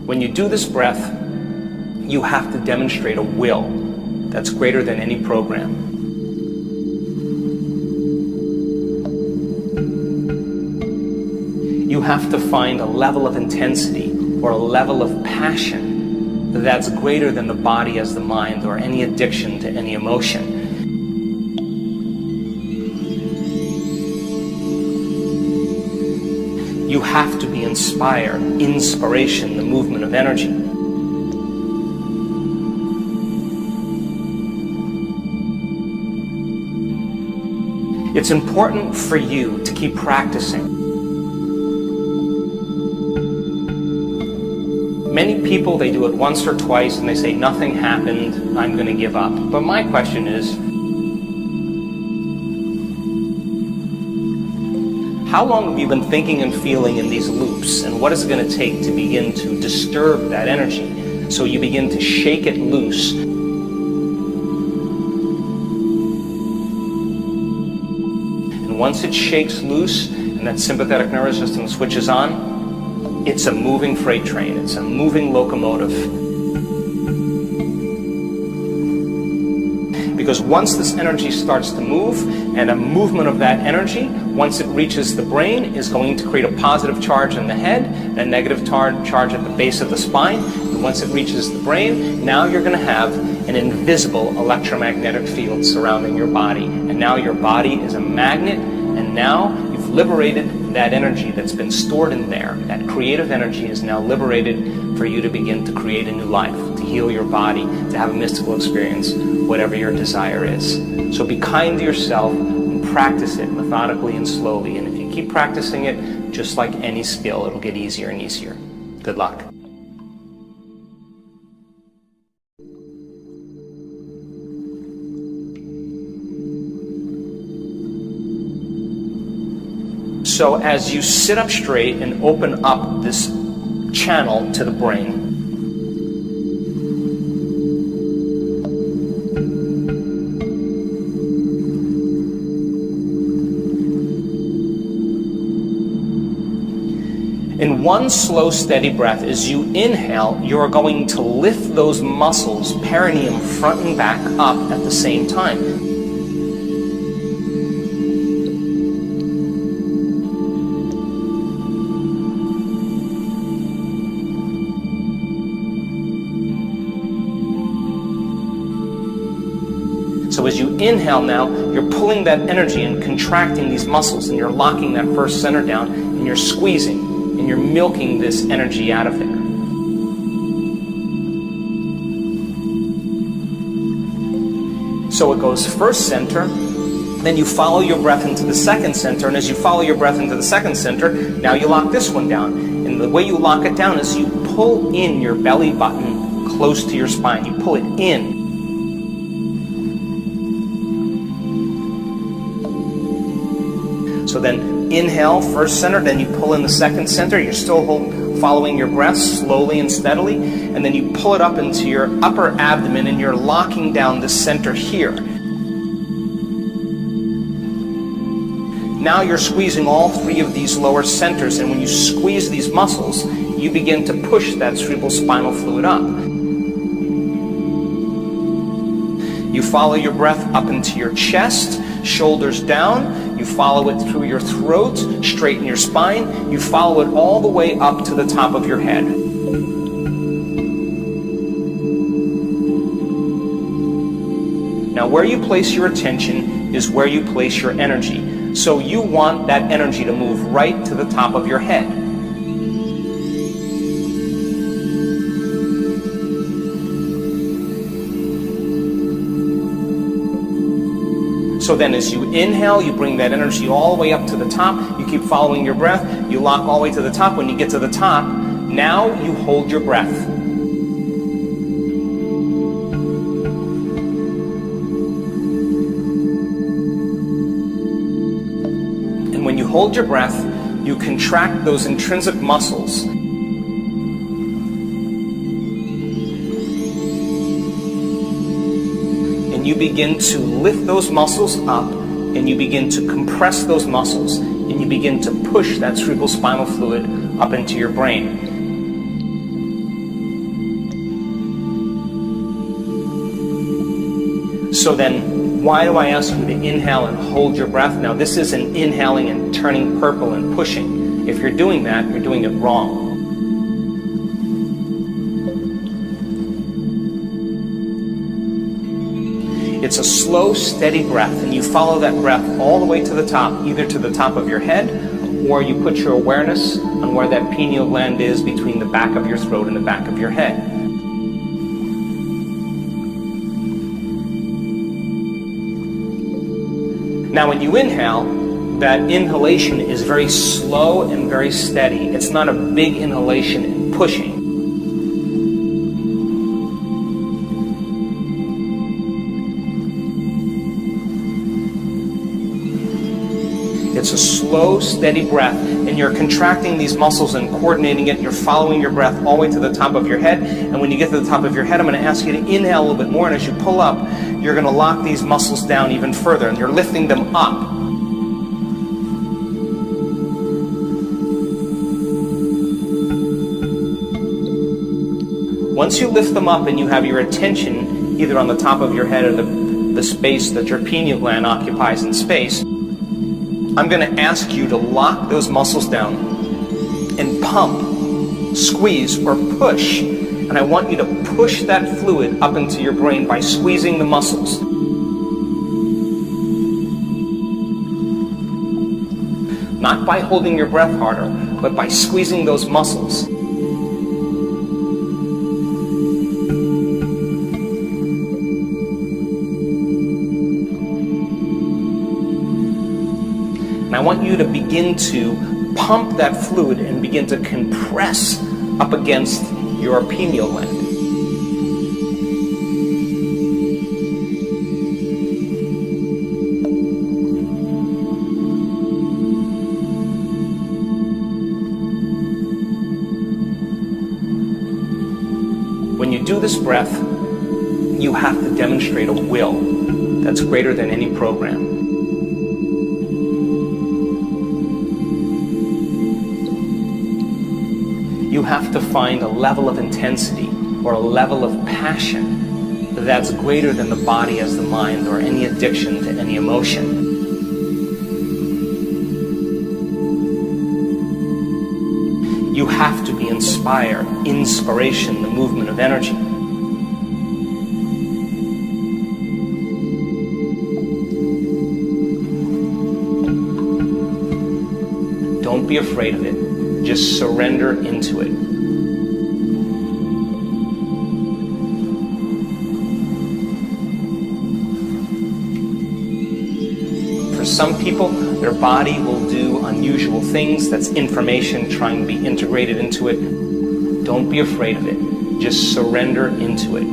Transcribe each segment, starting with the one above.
When you do this breath, you have to demonstrate a will that's greater than any program. You have to find a level of intensity or a level of passion that's greater than the body as the mind or any addiction to any emotion. You have to be inspired, inspiration, the movement of energy. It's important for you to keep practicing. Many people, they do it once or twice and they say, nothing happened, I'm going to give up. But my question is, how long have you been thinking and feeling in these loops, and what is it going to take to begin to disturb that energy so you begin to shake it loose? And once it shakes loose and that sympathetic nervous system switches on, it's a moving freight train, it's a moving locomotive. Because once this energy starts to move, and a movement of that energy, once it reaches the brain, is going to create a positive charge in the head, a negative charge at the base of the spine. And once it reaches the brain, now you're going to have an invisible electromagnetic field surrounding your body. And now your body is a magnet, and now you've liberated that energy that's been stored in there. That creative energy is now liberated for you to begin to create a new life, to heal your body, to have a mystical experience, whatever your desire is. So be kind to yourself and practice it methodically and slowly. And if you keep practicing it, just like any skill, it'll get easier and easier. Good luck. So as you sit up straight and open up this channel to the brain, in one slow, steady breath, as you inhale, you're going to lift those muscles, perineum, front and back, up at the same time. So as you inhale now, you're pulling that energy and contracting these muscles, and you're locking that first center down, and you're squeezing, and you're milking this energy out of there. So it goes first center, then you follow your breath into the second center, and as you follow your breath into the second center, now you lock this one down. And the way you lock it down is you pull in your belly button close to your spine. You pull it in. So then inhale, first center, then you pull in the second center. You're still following your breath slowly and steadily. And then you pull it up into your upper abdomen, and you're locking down the center here. Now you're squeezing all three of these lower centers, and when you squeeze these muscles, you begin to push that cerebral spinal fluid up. You follow your breath up into your chest, shoulders down. You follow it through your throat, straighten your spine. You follow it all the way up to the top of your head. Now where you place your attention is where you place your energy. So you want that energy to move right to the top of your head. So then as you inhale, you bring that energy all the way up to the top. You keep following your breath. You lock all the way to the top. When you get to the top, now you hold your breath. And when you hold your breath, you contract those intrinsic muscles. You begin to lift those muscles up, and you begin to compress those muscles, and you begin to push that cerebral spinal fluid up into your brain. So then, why do I ask you to inhale and hold your breath? Now, this isn't inhaling and turning purple and pushing. If you're doing that, you're doing it wrong. It's a slow, steady breath, and you follow that breath all the way to the top, either to the top of your head, or you put your awareness on where that pineal gland is between the back of your throat and the back of your head. Now, when you inhale, that inhalation is very slow and very steady. It's not a big inhalation and pushing. It's a slow, steady breath, and you're contracting these muscles and coordinating it, and you're following your breath all the way to the top of your head. And when you get to the top of your head, I'm going to ask you to inhale a little bit more, and as you pull up, you're going to lock these muscles down even further, and you're lifting them up. Once you lift them up and you have your attention either on the top of your head or the space that your pineal gland occupies in space, I'm going to ask you to lock those muscles down and pump, squeeze, or push. And I want you to push that fluid up into your brain by squeezing the muscles. Not by holding your breath harder, but by squeezing those muscles. And I want you to begin to pump that fluid and begin to compress up against your pineal gland. When you do this breath, you have to demonstrate a will that's greater than any program. You have to find a level of intensity or a level of passion that's greater than the body as the mind or any addiction to any emotion. You have to be inspired, inspiration, the movement of energy. Don't be afraid of it. Just surrender into it. For some people, their body will do unusual things. That's information trying to be integrated into it. Don't be afraid of it. Just surrender into it.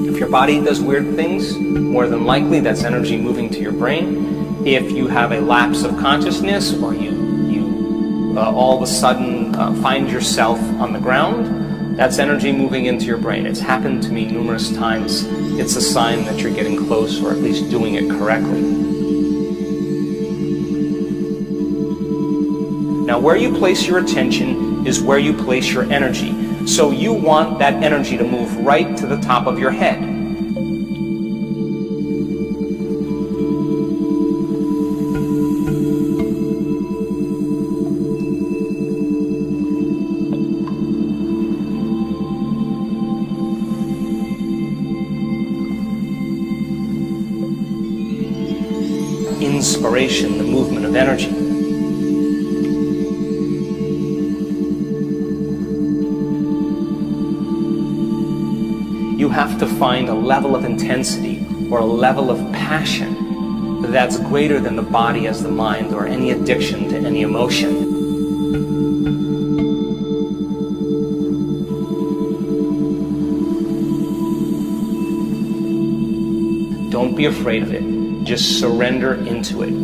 If your body does weird things, more than likely that's energy moving to your brain. If you have a lapse of consciousness, or you all of a sudden find yourself on the ground, that's energy moving into your brain. It's happened to me numerous times. It's a sign that you're getting close, or at least doing it correctly. Now, where you place your attention is where you place your energy. So you want that energy to move right to the top of your head. Inspiration, the movement of energy. You have to find a level of intensity or a level of passion that's greater than the body as the mind or any addiction to any emotion. Don't be afraid of it. Just surrender into it.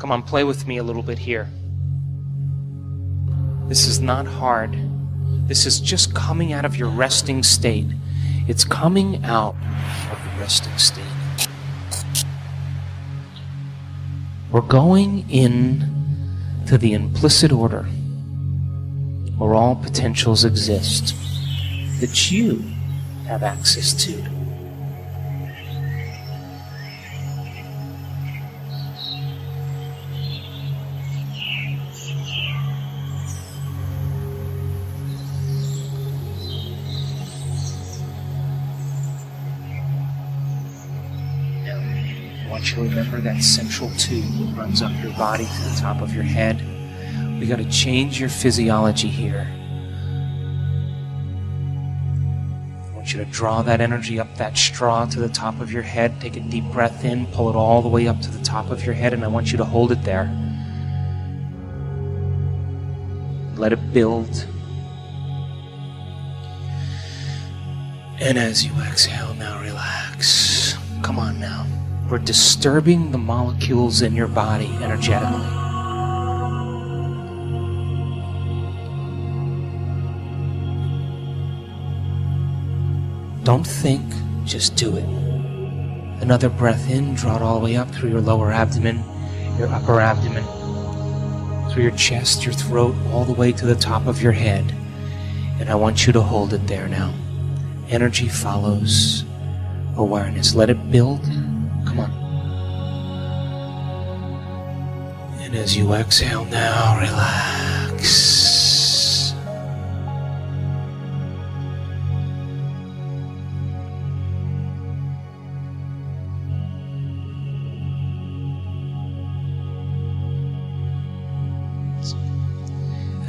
Come on, play with me a little bit here. This is not hard. This is just coming out of your resting state. It's coming out of the resting state. We're going in to the implicit order where all potentials exist that you have access to. I want you to remember that central tube that runs up your body to the top of your head. We got to change your physiology here. I want you to draw that energy up that straw to the top of your head. Take a deep breath in, pull it all the way up to the top of your head, and I want you to hold it there. Let it build. And as you exhale, now relax. Come on now. We're disturbing the molecules in your body energetically. Don't think, just do it. Another breath in, draw it all the way up through your lower abdomen, your upper abdomen, through your chest, your throat, all the way to the top of your head. And I want you to hold it there now. Energy follows awareness. Let it build. Come on. And as you exhale now, relax.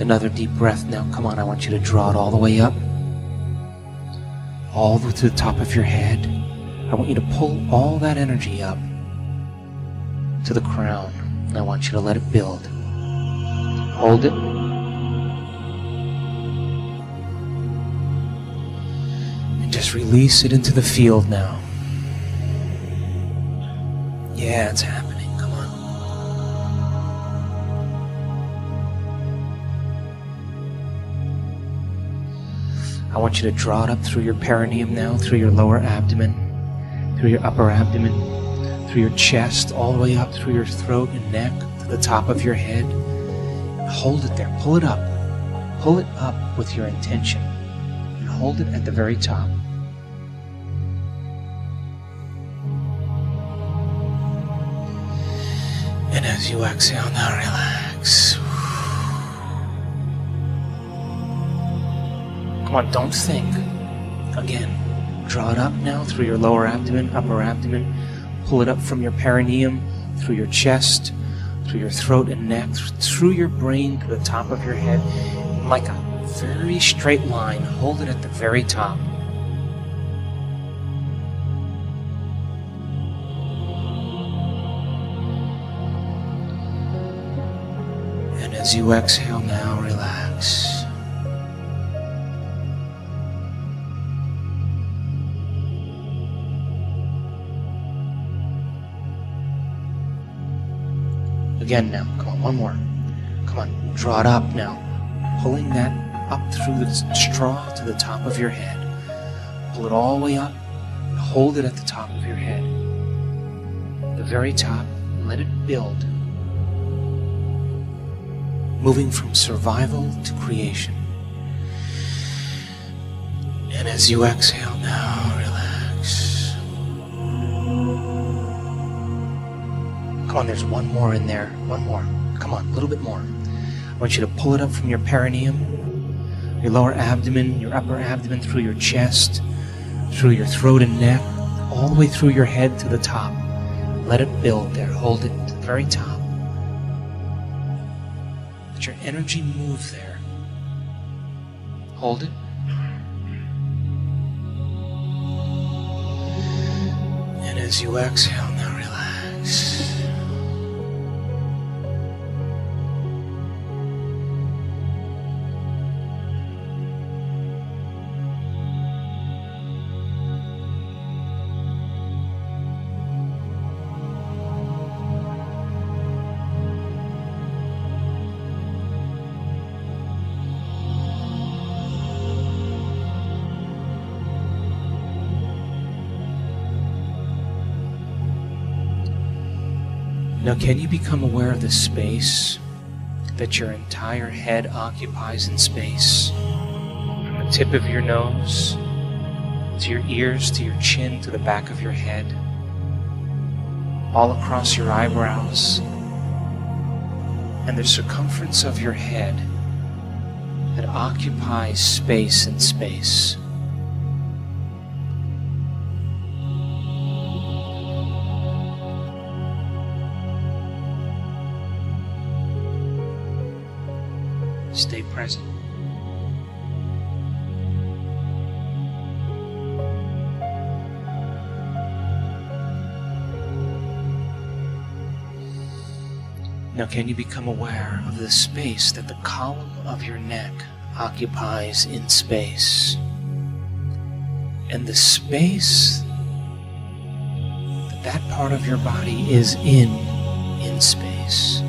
Another deep breath now. Come on, I want you to draw it all the way up. All the way to the top of your head. I want you to pull all that energy up to the crown. And I want you to let it build. Hold it. And just release it into the field now. Yeah, it's happening. Come on. I want you to draw it up through your perineum now, through your lower abdomen, through your upper abdomen, through your chest, all the way up through your throat and neck to the top of your head. Hold it there. Pull it up. Pull it up with your intention. And hold it at the very top. And as you exhale, now relax. Come on, don't think. Again. Draw it up now through your lower abdomen, upper abdomen. Pull it up from your perineum, through your chest, through your throat and neck, through your brain to the top of your head. Like a very straight line. Hold it at the very top. And as you exhale now, relax. Again now, come on, one more. Come on, draw it up now. Pulling that up through the straw to the top of your head. Pull it all the way up and hold it at the top of your head. The very top, let it build. Moving from survival to creation. And as you exhale now, relax. Come on, there's one more in there. One more. Come on, a little bit more. I want you to pull it up from your perineum, your lower abdomen, your upper abdomen, through your chest, through your throat and neck, all the way through your head to the top. Let it build there. Hold it to the very top. Let your energy move there. Hold it. And as you exhale, now relax. Now, can you become aware of the space that your entire head occupies in space? From the tip of your nose, to your ears, to your chin, to the back of your head, all across your eyebrows, and the circumference of your head that occupies space in space. Stay present. Now, can you become aware of the space that the column of your neck occupies in space? And the space that that part of your body is in space.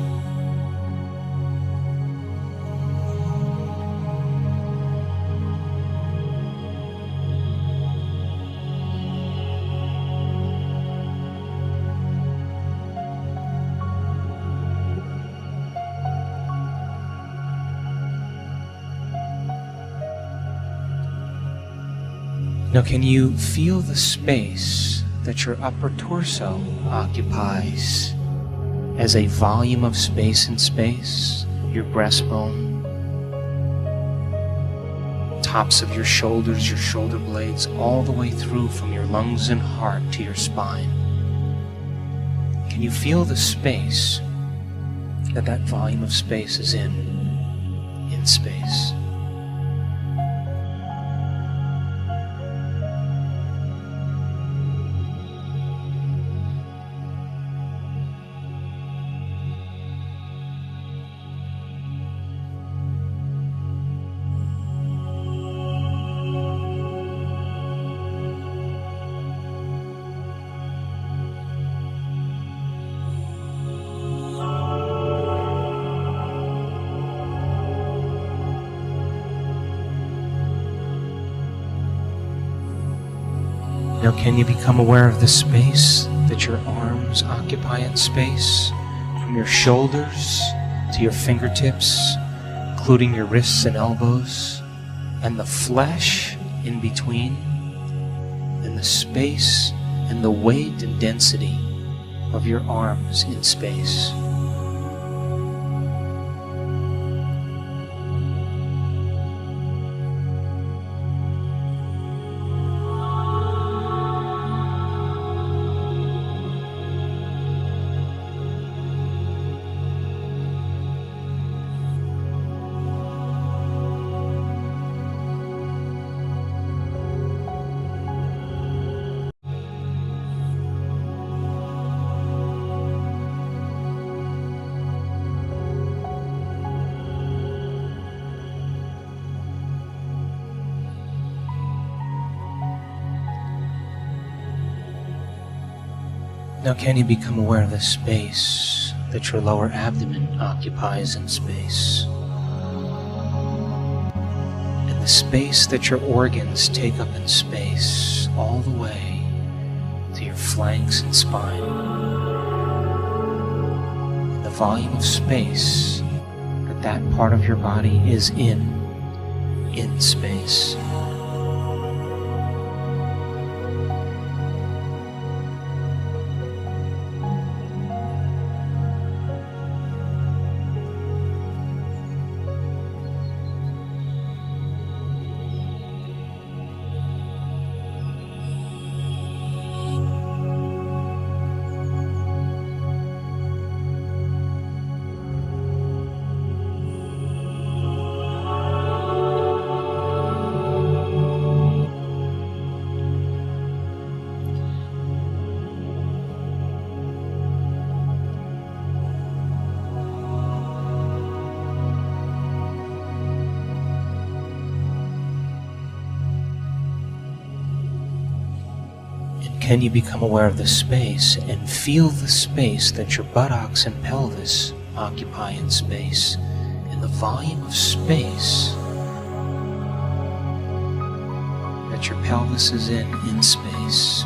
Now, can you feel the space that your upper torso occupies as a volume of space in space? Your breastbone, tops of your shoulders, your shoulder blades, all the way through from your lungs and heart to your spine. Can you feel the space that that volume of space is in space? Now, can you become aware of the space that your arms occupy in space? From your shoulders to your fingertips, including your wrists and elbows, and the flesh in between, and the space and the weight and density of your arms in space. Now, can you become aware of the space that your lower abdomen occupies in space? And the space that your organs take up in space, all the way to your flanks and spine. And the volume of space that that part of your body is in space. Can you become aware of the space and feel the space that your buttocks and pelvis occupy in space, and the volume of space that your pelvis is in space?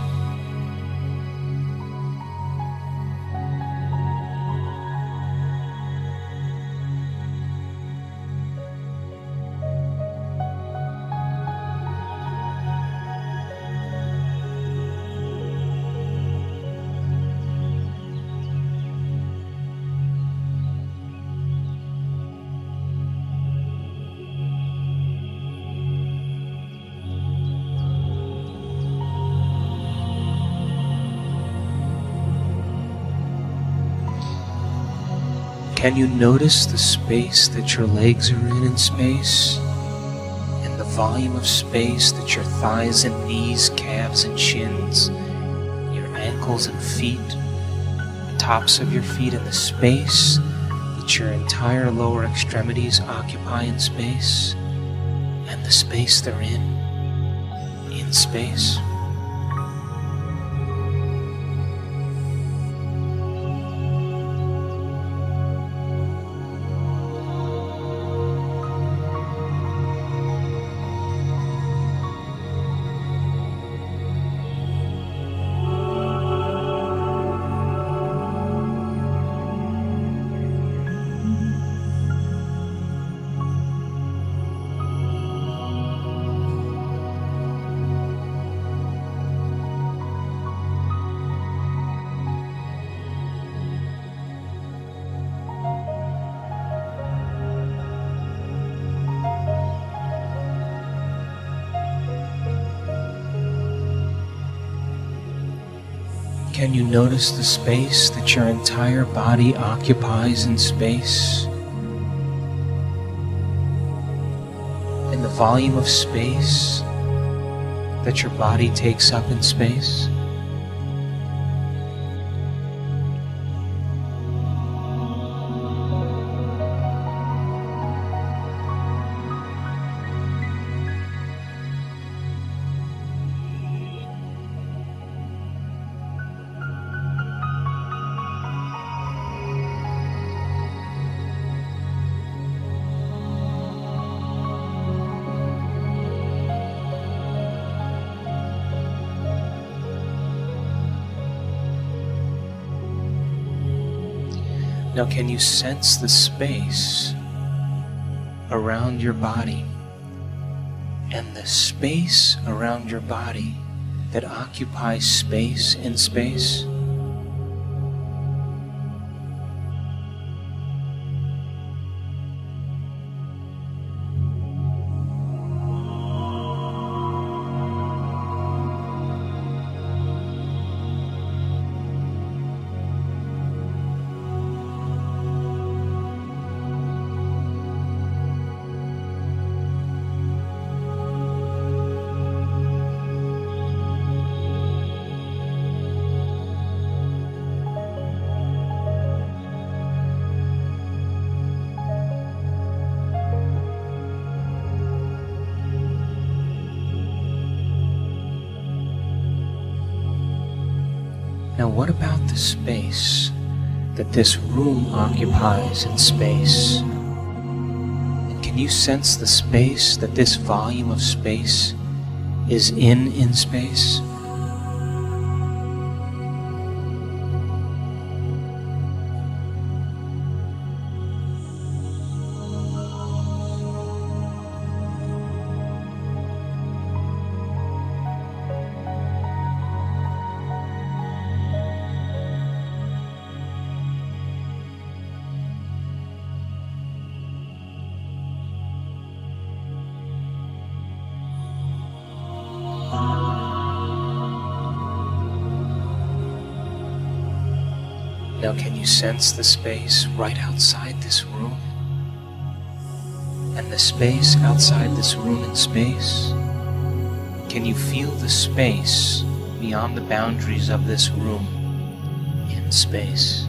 Can you notice the space that your legs are in space? And the volume of space that your thighs and knees, calves and shins, your ankles and feet, the tops of your feet, and the space that your entire lower extremities occupy in space, and the space they're in space? Can you notice the space that your entire body occupies in space? And the volume of space that your body takes up in space? Now, can you sense the space around your body and the space around your body that occupies space in space? Now, what about the space that this room occupies in space? And can you sense the space that this volume of space is in space? Now, can you sense the space right outside this room? And the space outside this room in space? Can you feel the space beyond the boundaries of this room in space?